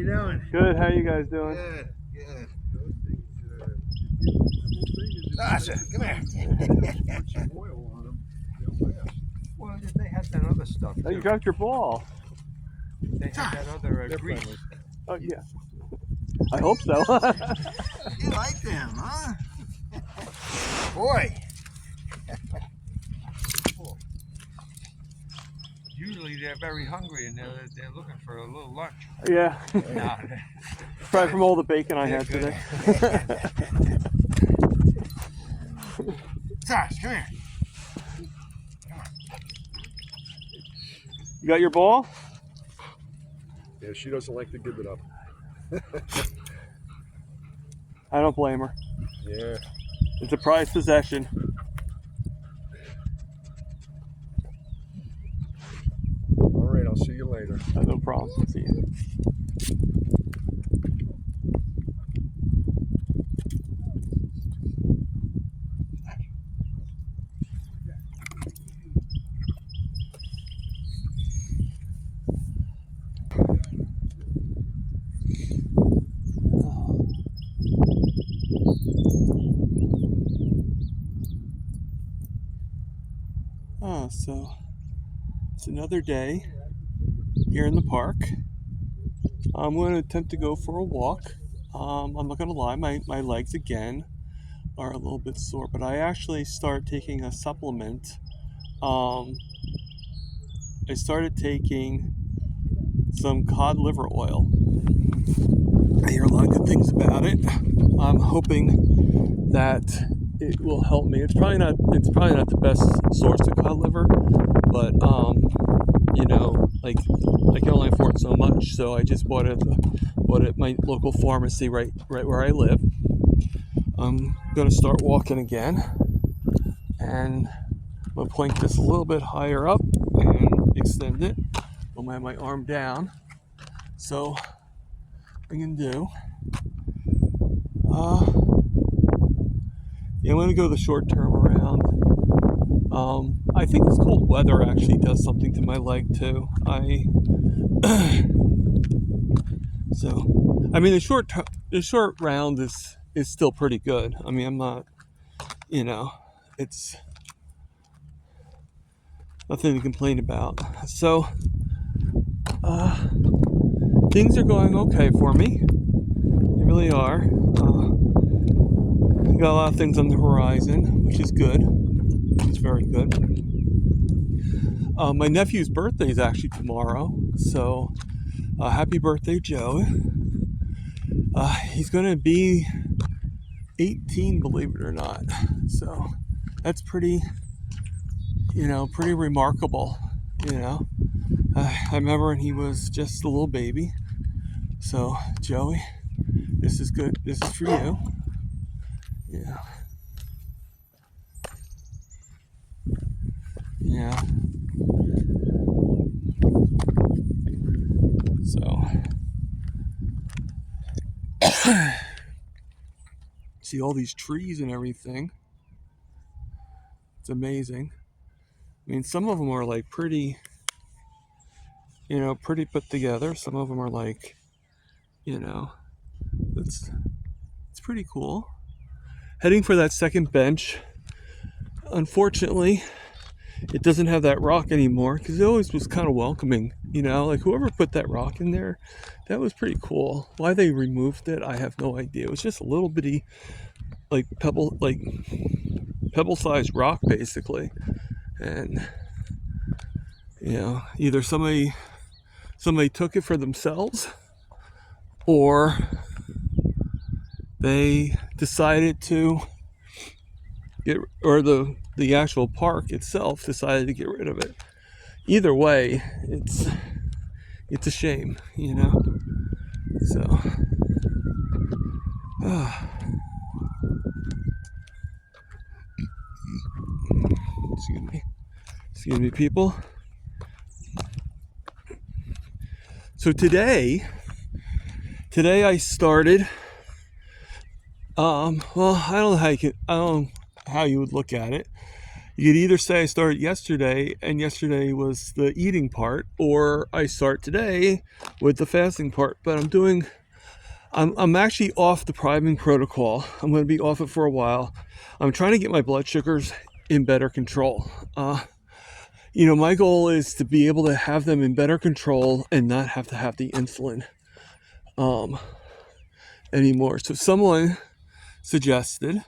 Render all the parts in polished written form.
doing? Good. How you guys doing? Good, good. Sasha, come here. Put some oil on them, they'll last. Well, they had that other stuff Oh, you too. dropped your ball. They had that other They're grease. friendly. Oh yeah. I hope so. You like them, huh? Boy. Usually they're very hungry and they're looking for a little lunch. Yeah. Nah, Probably from all the bacon I they're had good. today. Sash, come here. You got your ball? Yeah, she doesn't like to give it up. I don't blame her. Yeah. It's a prized possession. All right, I'll see you later. No problem. See you. So it's another day here in the park. I'm going to attempt to go for a walk. I'm not going to lie, my legs again are a little bit sore, but I actually started taking a supplement. I started taking some cod liver oil. I hear a lot of good things about it. I'm hoping that it will help me. It's probably not the best source of cod liver, but you know, like I can only afford so much, so I just bought it at my local pharmacy right where I live. I'm gonna start walking again, and I'm gonna point this a little bit higher up and extend it. I'm gonna have my arm down. So what I'm gonna do, yeah, I'm gonna go the short term around. I think this cold weather actually does something to my leg too. So, I mean, the short round is still pretty good. I mean, I'm not, you know, it's nothing to complain about. So, things are going okay for me. They really are. Got a lot of things on the horizon, which is good. It's very good. My nephew's birthday is actually tomorrow, so happy birthday, Joe. He's gonna be 18, believe it or not. So that's pretty remarkable. I remember when he was just a little baby. So Joey, this is good. This is for you. Yeah. Yeah. So see all these trees and everything. It's amazing. I mean, some of them are like pretty put together. Some of them are like, it's pretty cool. Heading for that second bench. Unfortunately, it doesn't have that rock anymore because it always was kind of welcoming. Like whoever put that rock in there, that was pretty cool. Why they removed it, I have no idea. It was just a little bitty, like pebble-sized rock, basically, and either somebody took it for themselves, or they decided to the actual park itself decided to get rid of it. Either way, it's a shame, So excuse me, people. So today I started. Well, I don't know how you would look at it. You could either say I started yesterday and yesterday was the eating part, or I start today with the fasting part. But I'm actually off the priming protocol. I'm going to be off it for a while. I'm trying to get my blood sugars in better control. My goal is to be able to have them in better control and not have to have the insulin anymore. So someone suggested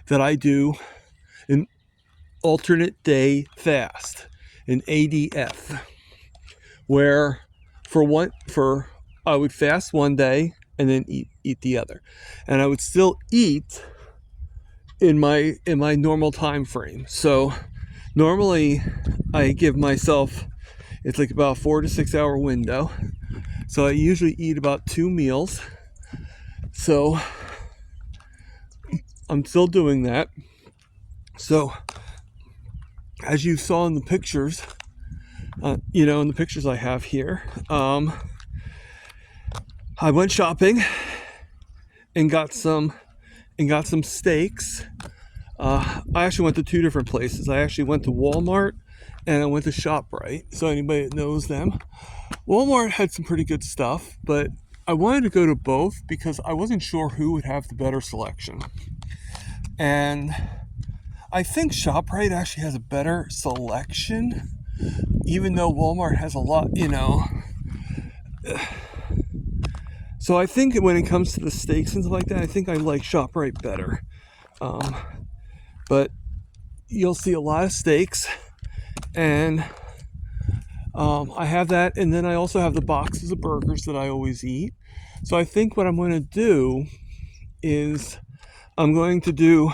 that I do an alternate day fast, an ADF, where I would fast one day and then eat the other, and I would still eat in my normal time frame. So normally I give myself, it's like about a 4 to 6 hour window. So I usually eat about 2 meals. So I'm still doing that. So as you saw in the pictures, in the pictures I have here, I went shopping and got some steaks. I actually went to 2 different places. I actually went to Walmart and I went to ShopRite. So anybody that knows them, Walmart had some pretty good stuff, but I wanted to go to both because I wasn't sure who would have the better selection. And I think ShopRite actually has a better selection, even though Walmart has a lot, So I think when it comes to the steaks and stuff like that, I think I like ShopRite better. But you'll see a lot of steaks, and I have that, and then I also have the boxes of burgers that I always eat. So I think what I'm going to do is I'm going to do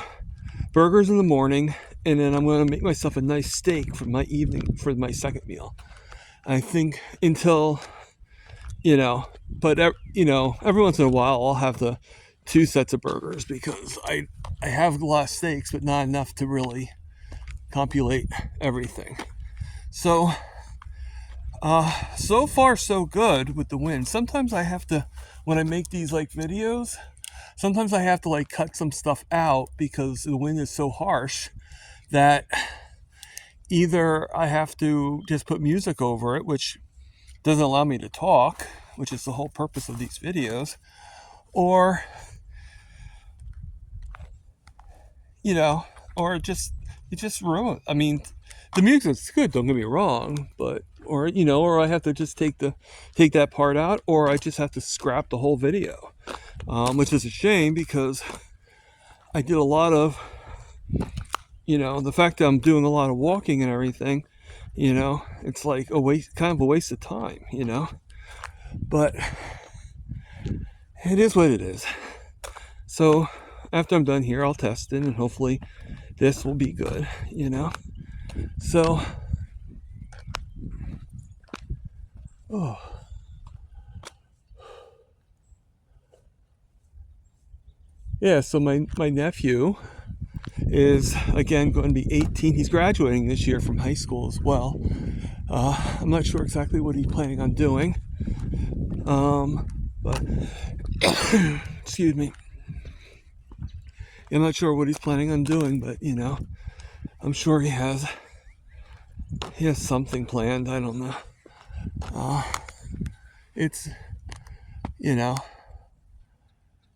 burgers in the morning, and then I'm going to make myself a nice steak for my evening, for my second meal. I think until, but every once in a while I'll have the 2 sets of burgers because I have a lot of steaks, but not enough to really compilate everything. So so far so good with the wind. Sometimes I have to, when I make these videos, sometimes I have to cut some stuff out because the wind is so harsh that either I have to just put music over it, which doesn't allow me to talk, which is the whole purpose of these videos, or or it just ruins. I mean, the music's good, don't get me wrong, but or I have to just take that part out, or I just have to scrap the whole video, which is a shame because I did a lot of, the fact that I'm doing a lot of walking and everything, it's like a waste of time, but it is what it is. So after I'm done here, I'll test it and hopefully this will be good, so so my nephew is again going to be 18. He's graduating this year from high school as well. I'm not sure exactly what he's planning on doing, but excuse me, I'm not sure what he's planning on doing, but I'm sure he has something planned. I don't know. It's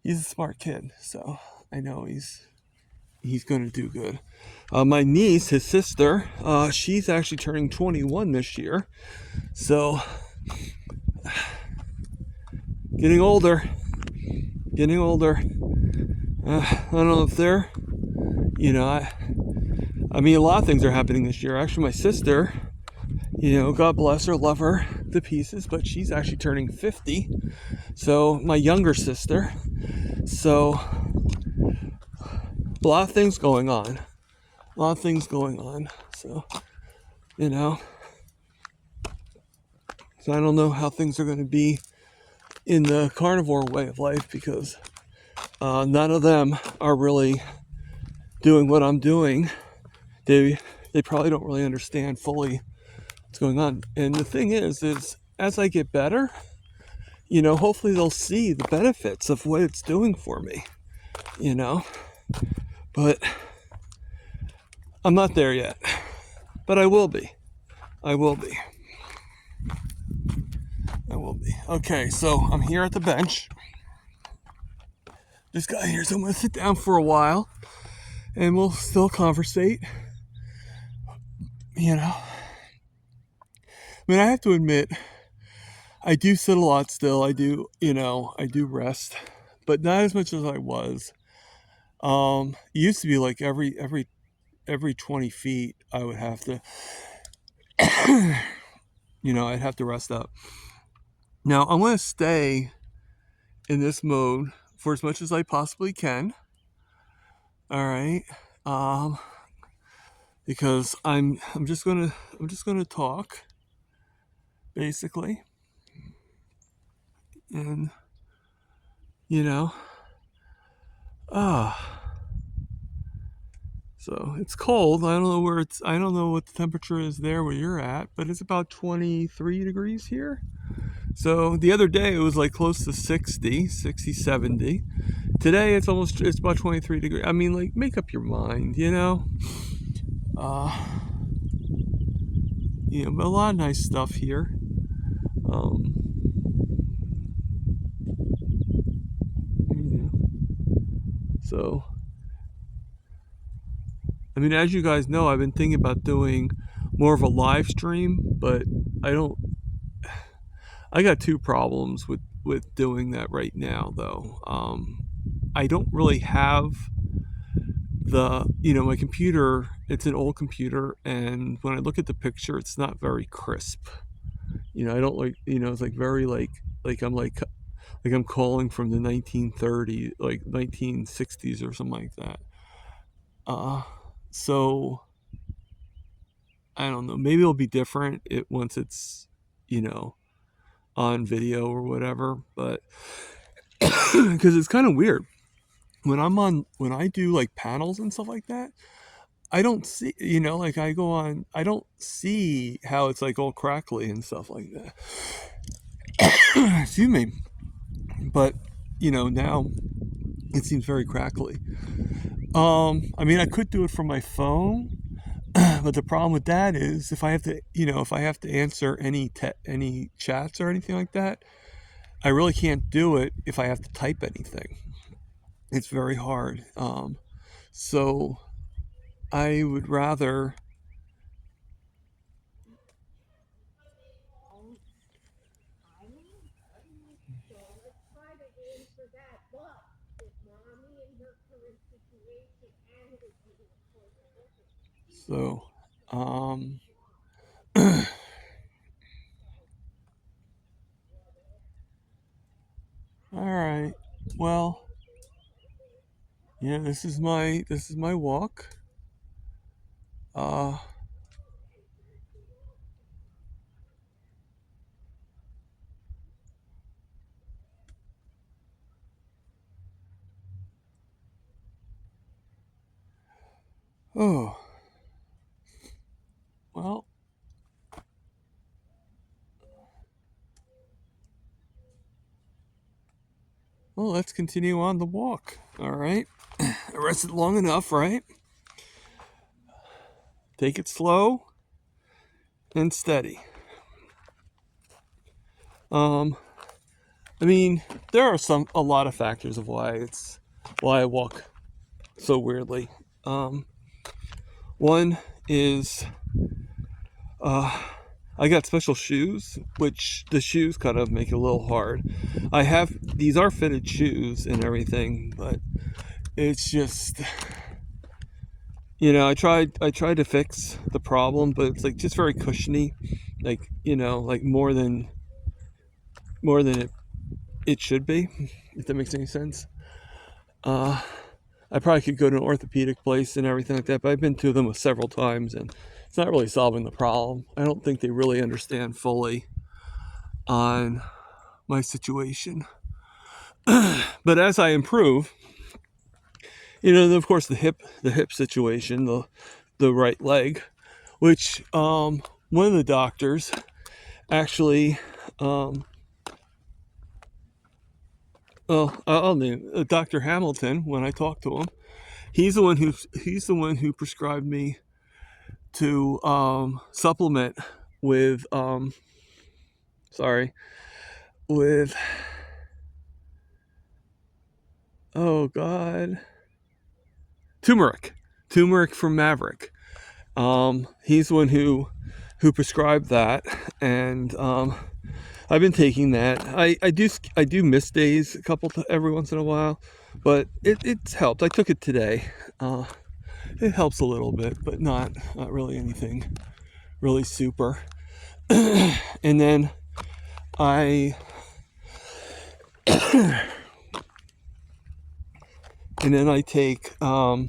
he's a smart kid, so I know he's going to do good. My niece, his sister, she's actually turning 21 this year, so getting older. I don't know if they're, I mean, a lot of things are happening this year. Actually, my sister, God bless her, love her to pieces, but she's actually turning 50. So my younger sister. So a lot of things going on. So, so I don't know how things are going to be in the carnivore way of life because none of them are really doing what I'm doing. They probably don't really understand fully what's going on. And the thing is as I get better, hopefully they'll see the benefits of what it's doing for me, but I'm not there yet, but I will be. I will be. I will be. Okay, so I'm here at the bench. This guy here, so I'm going to sit down for a while and we'll still conversate. You know, I mean, I have to admit, I do sit a lot still. I do, I do rest, but not as much as I was. It used to be like every 20 feet, I would have to, I'd have to rest up. Now, I'm going to stay in this mode for as much as I possibly can. All right. Because I'm just gonna talk, basically. And, so it's cold. I don't know what the temperature is there where you're at, but it's about 23 degrees here. So the other day it was like close to 60, 70. Today it's about 23 degrees. I mean, like, make up your mind, but a lot of nice stuff here. So, I mean, as you guys know, I've been thinking about doing more of a live stream, but I got two problems with doing that right now, though. I don't really have my computer. It's an old computer, and when I look at the picture, it's not very crisp. I don't like, it's like very like I'm calling from the 1930s, like 1960s or something like that. So I don't know. Maybe it'll be different once it's, on video or whatever. But because it's kind of weird when I do like panels and stuff like that. I don't see, like I go on. I don't see how it's like all crackly and stuff like that. Excuse me. But now it seems very crackly. I mean, I could do it from my phone, but the problem with that is if I have to answer any chats or anything like that, I really can't do it if I have to type anything. It's very hard. So I would rather. So, all right. Well, this is my walk. Oh. Well, let's continue on the walk. All right. I rested long enough, right? Take it slow and steady. I mean, there are a lot of factors of why I walk so weirdly. One is I got special shoes, which the shoes kind of make it a little hard. These are fitted shoes and everything, but it's just, I tried to fix the problem, but it's like just very cushiony, like, like more than it should be, if that makes any sense. I probably could go to an orthopedic place and everything like that, but I've been to them several times and it's not really solving the problem. I don't think they really understand fully on my situation. But as I improve, of course the hip situation, the right leg, which one of the doctors actually I'll name Dr. Hamilton. When I talked to him, he's the one who prescribed me to supplement with with oh god, turmeric from Maverick. He's the one who prescribed that, and I've been taking that. I do miss days every once in a while, but it's helped. I took it today. It helps a little bit, but not really anything really super. And then I take no,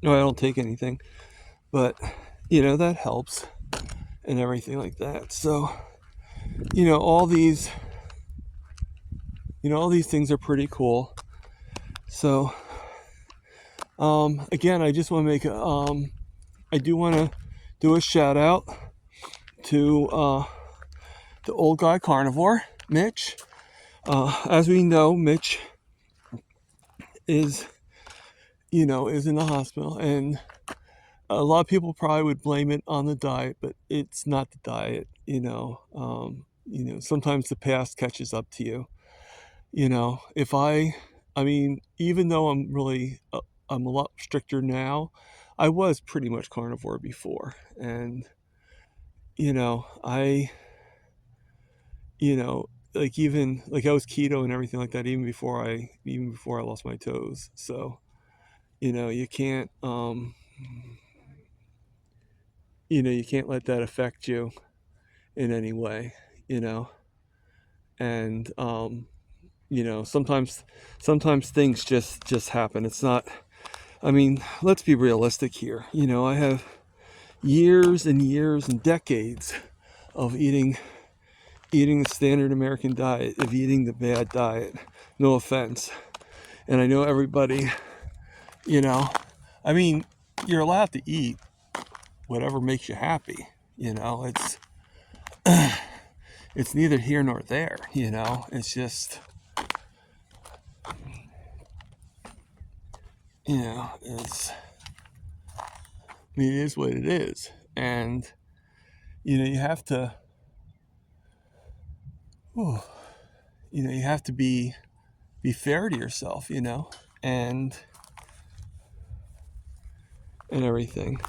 I don't take anything, but that helps and everything like that. So all these things are pretty cool. So again, I just want to make I do want to do a shout out to the old guy carnivore, Mitch. As we know, Mitch is in the hospital, and a lot of people probably would blame it on the diet, but it's not the diet. Sometimes the past catches up to you. If I mean, even though I'm a lot stricter now, I was pretty much carnivore before, and I even I was keto and everything like that even before I lost my toes. So you can't you can't let that affect you in any way. And sometimes things just happen. It's not, I mean, let's be realistic here. I have years and years and decades of eating the standard American diet, of eating the bad diet. No offense. And I know everybody, I mean, you're allowed to eat whatever makes you happy. It's it's neither here nor there. It's just it's, I mean, it is what it is. And you have to you have to be fair to yourself, and everything.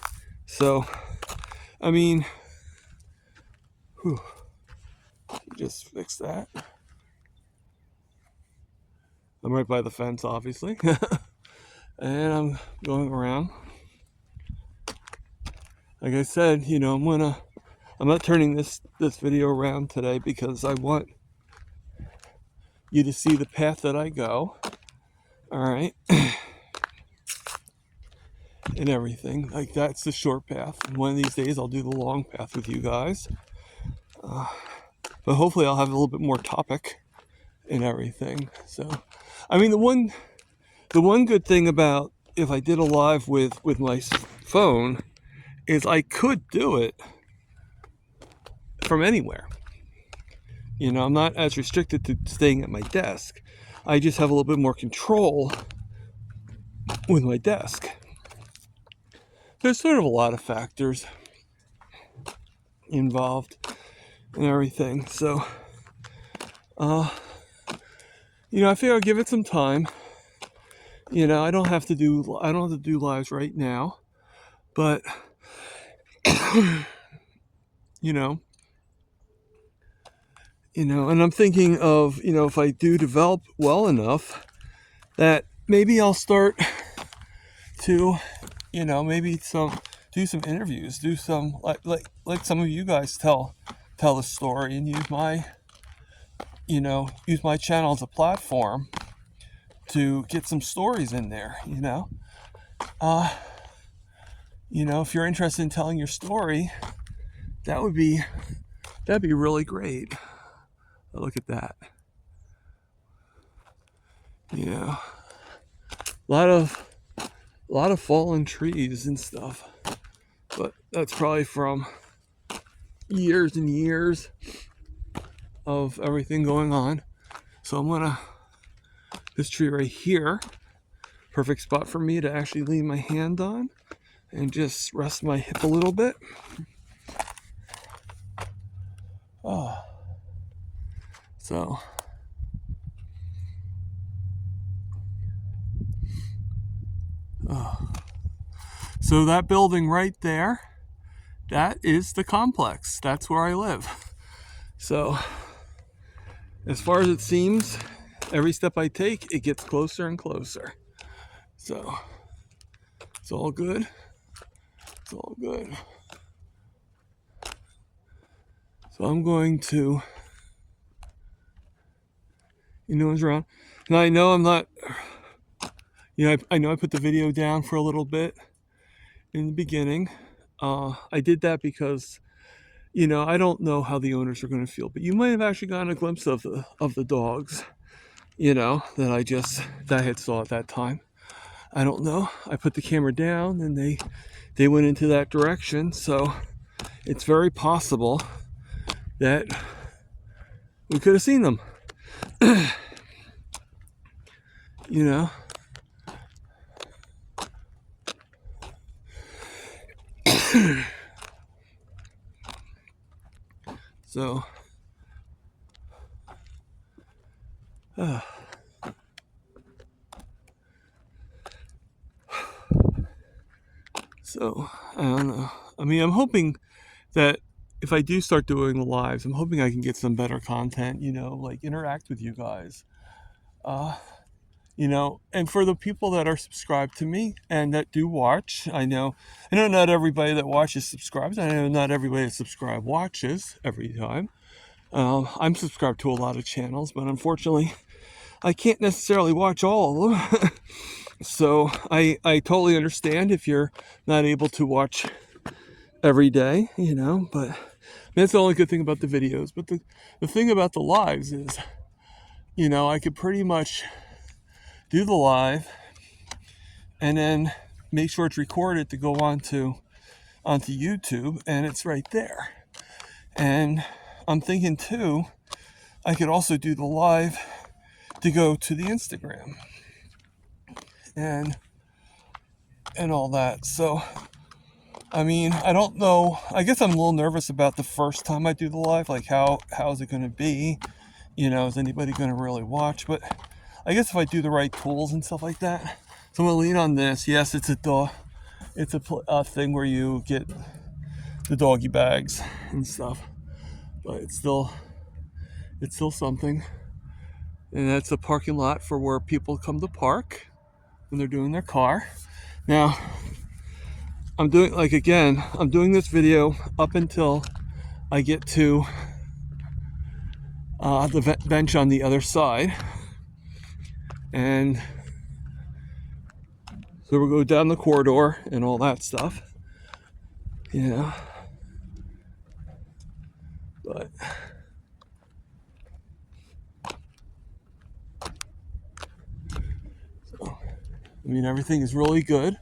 So I mean, just fix that. I'm right by the fence, obviously. And I'm going around. Like I said, I'm not turning this video around today because I want you to see the path that I go. All right. And everything. Like, that's the short path. And one of these days I'll do the long path with you guys. But hopefully I'll have a little bit more topic and everything. So, I mean, the one good thing about if I did a live with my phone is I could do it from anywhere. I'm not as restricted to staying at my desk. I just have a little bit more control with my desk. There's sort of a lot of factors involved and everything. So, I figure I'll give it some time. I don't have to do lives right now, but and I'm thinking of, if I do develop well enough, that maybe I'll start to, maybe do some interviews, do some like some of you guys tell the story, and use my channel as a platform to get some stories in there. If you're interested in telling your story, that'd be really great. Look at that. A lot of fallen trees and stuff, but that's probably from years and years of everything going on. So I'm gonna, this tree right here, perfect spot for me to actually lean my hand on. and just rest my hip a little bit. Oh. So so that building right there, that is the complex. That's where I live. So as far as it seems, every step I take, it gets closer and closer. So it's all good. It's all good. So I'm going to, what's around. Now I know I'm not, I know I put the video down for a little bit in the beginning. I did that because, I don't know how the owners are going to feel, but you might have actually gotten a glimpse of the dogs, that I had saw at that time. I don't know. I put the camera down and they went into that direction. So it's very possible that we could have seen them. So so I don't know. I mean, I'm hoping that if I do start doing the lives, I'm hoping I can get some better content, like interact with you guys. And for the people that are subscribed to me and that do watch, I know not everybody that watches subscribes. I know not everybody that subscribes watches every time. I'm subscribed to a lot of channels, but unfortunately, I can't necessarily watch all of them. So I totally understand if you're not able to watch every day, but that's the only good thing about the videos. But the thing about the lives is, I could pretty much do the live and then make sure it's recorded to go onto YouTube, and it's right there. And I'm thinking too, I could also do the live to go to the Instagram and all that. So I mean, I don't know. I guess I'm a little nervous about the first time I do the live, like how is it going to be? Is anybody going to really watch? But I guess if I do the right tools and stuff like that. So I'm going to lean on this. Yes, it's a thing where you get the doggy bags and stuff, but it's still something. And that's a parking lot for where people come to park when they're doing their car. Now, I'm doing this video up until I get to the bench on the other side. And so we'll go down the corridor and all that stuff. But so, I mean, everything is really good,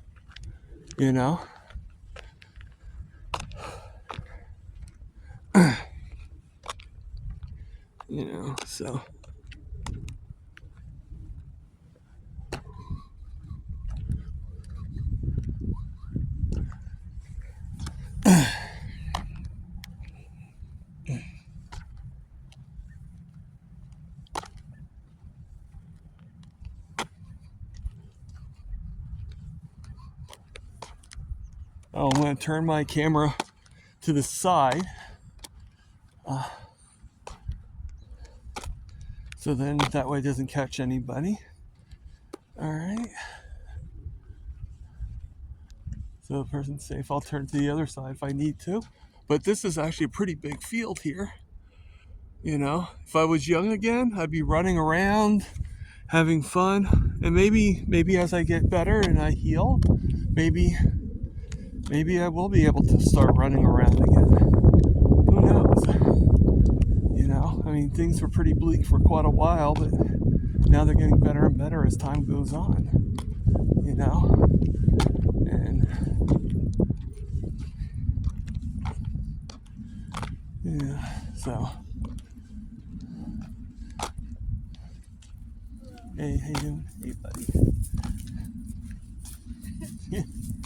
so. I'm going to turn my camera to the side. So then that way it doesn't catch anybody. All right. So the person's safe. I'll turn to the other side if I need to. But this is actually a pretty big field here. If I was young again, I'd be running around, having fun. And maybe as I get better and I heal, maybe I will be able to start running around again. Who knows? I mean, things were pretty bleak for quite a while, but now they're getting better and better as time goes on. And yeah, so. Hey, how you doing? Hey, buddy.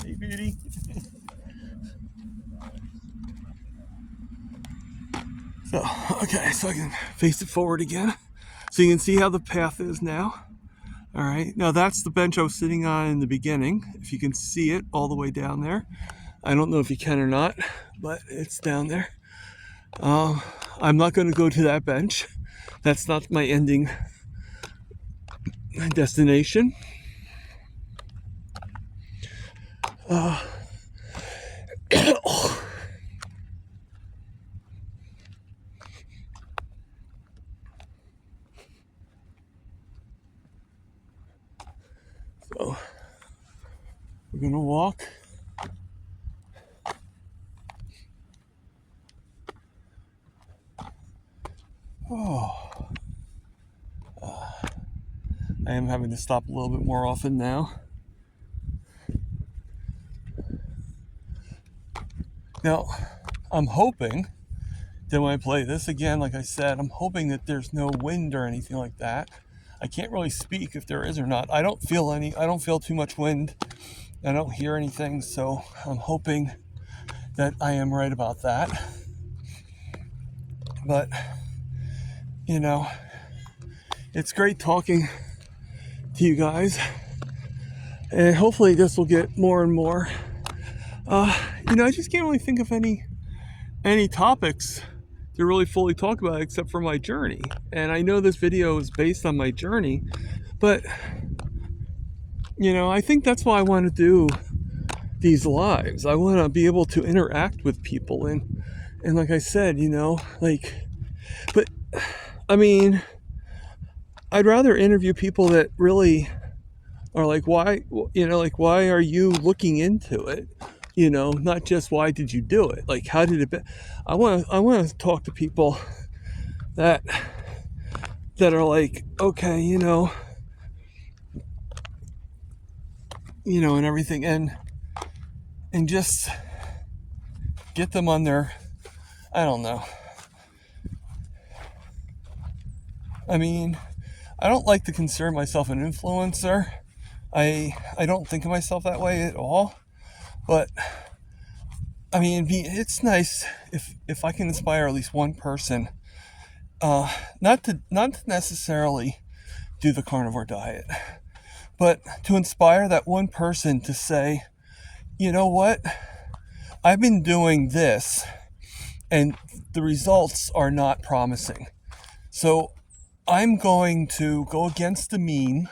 Hey, sweetie. So, okay, so I can face it forward again. So you can see how the path is now. All right, now that's the bench I was sitting on in the beginning. If you can see it all the way down there. I don't know if you can or not, but it's down there. I'm not going to go to that bench. That's not my ending destination. So we're going to walk. I am having to stop a little bit more often now. Now, I'm hoping that when I play this again, like I said, I'm hoping that there's no wind or anything like that. I can't really speak if there is or not. I don't feel too much wind. I don't hear anything, so I'm hoping that I am right about that. But, you know, it's great talking to you guys, and hopefully this will get more and more. I just can't really think of any topics to really fully talk about except for my journey. And I know this video is based on my journey, but I think that's why I want to do these lives. I want to be able to interact with people, and like I said, but I mean, I'd rather interview people that really are like, why are you looking into it? Not just why did you do it? Like, how did it be? I want to talk to people that are like, okay, and everything, and just get them on their, I don't know. I mean, I don't like to consider myself an influencer. I don't think of myself that way at all. But I mean, it's nice if I can inspire at least one person, not to necessarily do the carnivore diet, but to inspire that one person to say, you know what, I've been doing this, and the results are not promising. So I'm going to go against the mean,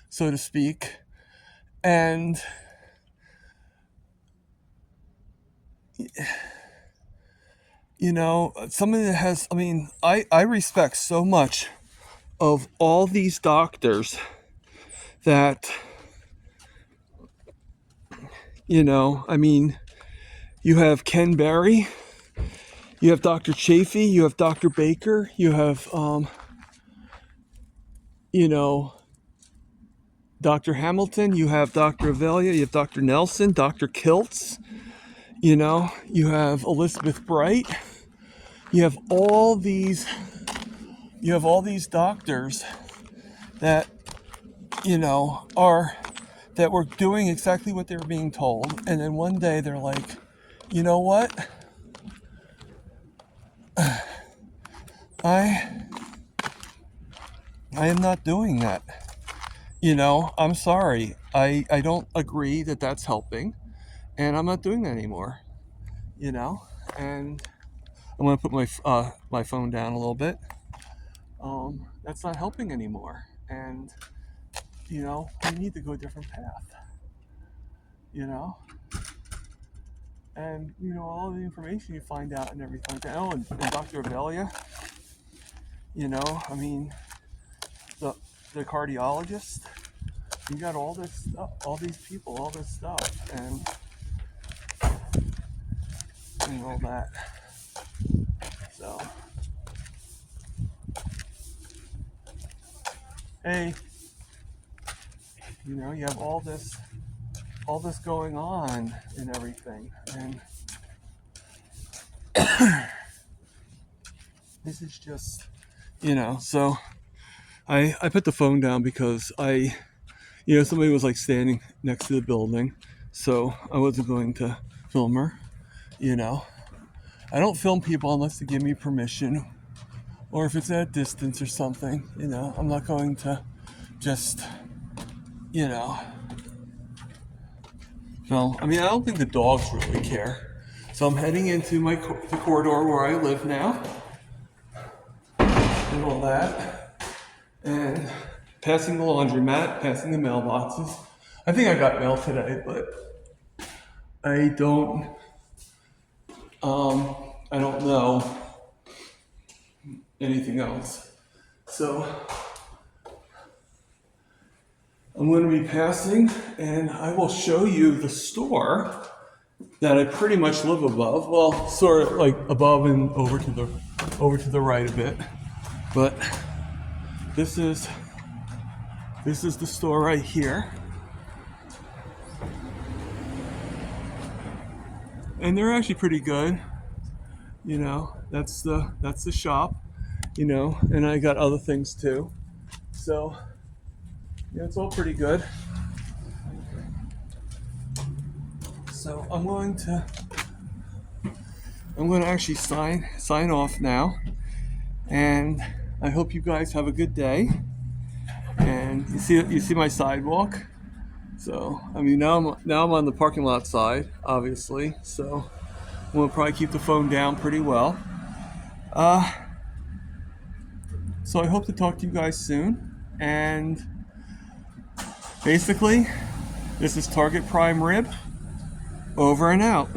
so to speak, and somebody that has, I respect so much of all these doctors that, you have Ken Berry, you have Dr. Chafee, you have Dr. Baker, you have, Dr. Hamilton, you have Dr. Avelia, you have Dr. Nelson, Dr. Kiltz, you have Elizabeth Bright, you have all these doctors that, that were doing exactly what they were being told, and then one day they're like, you know what? I am not doing that. I'm sorry. I don't agree that that's helping, and I'm not doing that anymore. And I'm gonna put my phone down a little bit. That's not helping anymore, and we need to go a different path. And all the information you find out and everything like that. Oh, and Dr. Avelia, the cardiologist, you got all this stuff, all these people, all this stuff, and all that. So, hey, you have all this going on and everything, and this is just, so I put the phone down because somebody was like standing next to the building, so I wasn't going to film her. You know, I don't film people unless they give me permission, or if it's at a distance or something. You know, I'm not going to just, you know, film. I mean, I don't think the dogs really care. So I'm heading into the corridor where I live now, and all that, and passing the laundromat, passing the mailboxes. I think I got mail today, but I don't know anything else. So I'm going to be passing, and I will show you the store that I pretty much live above. Well, sort of like above and over to the right a bit. But this is the store right here. And they're actually pretty good. You know, that's the shop, you know, and I got other things too. So yeah, it's all pretty good. So I'm going to actually sign off now, and I hope you guys have a good day. And you see my sidewalk. So I mean, now I'm on the parking lot side, obviously. So I'm gonna probably keep the phone down pretty well. So I hope to talk to you guys soon. And basically, this is Target Prime Rib. Over and out.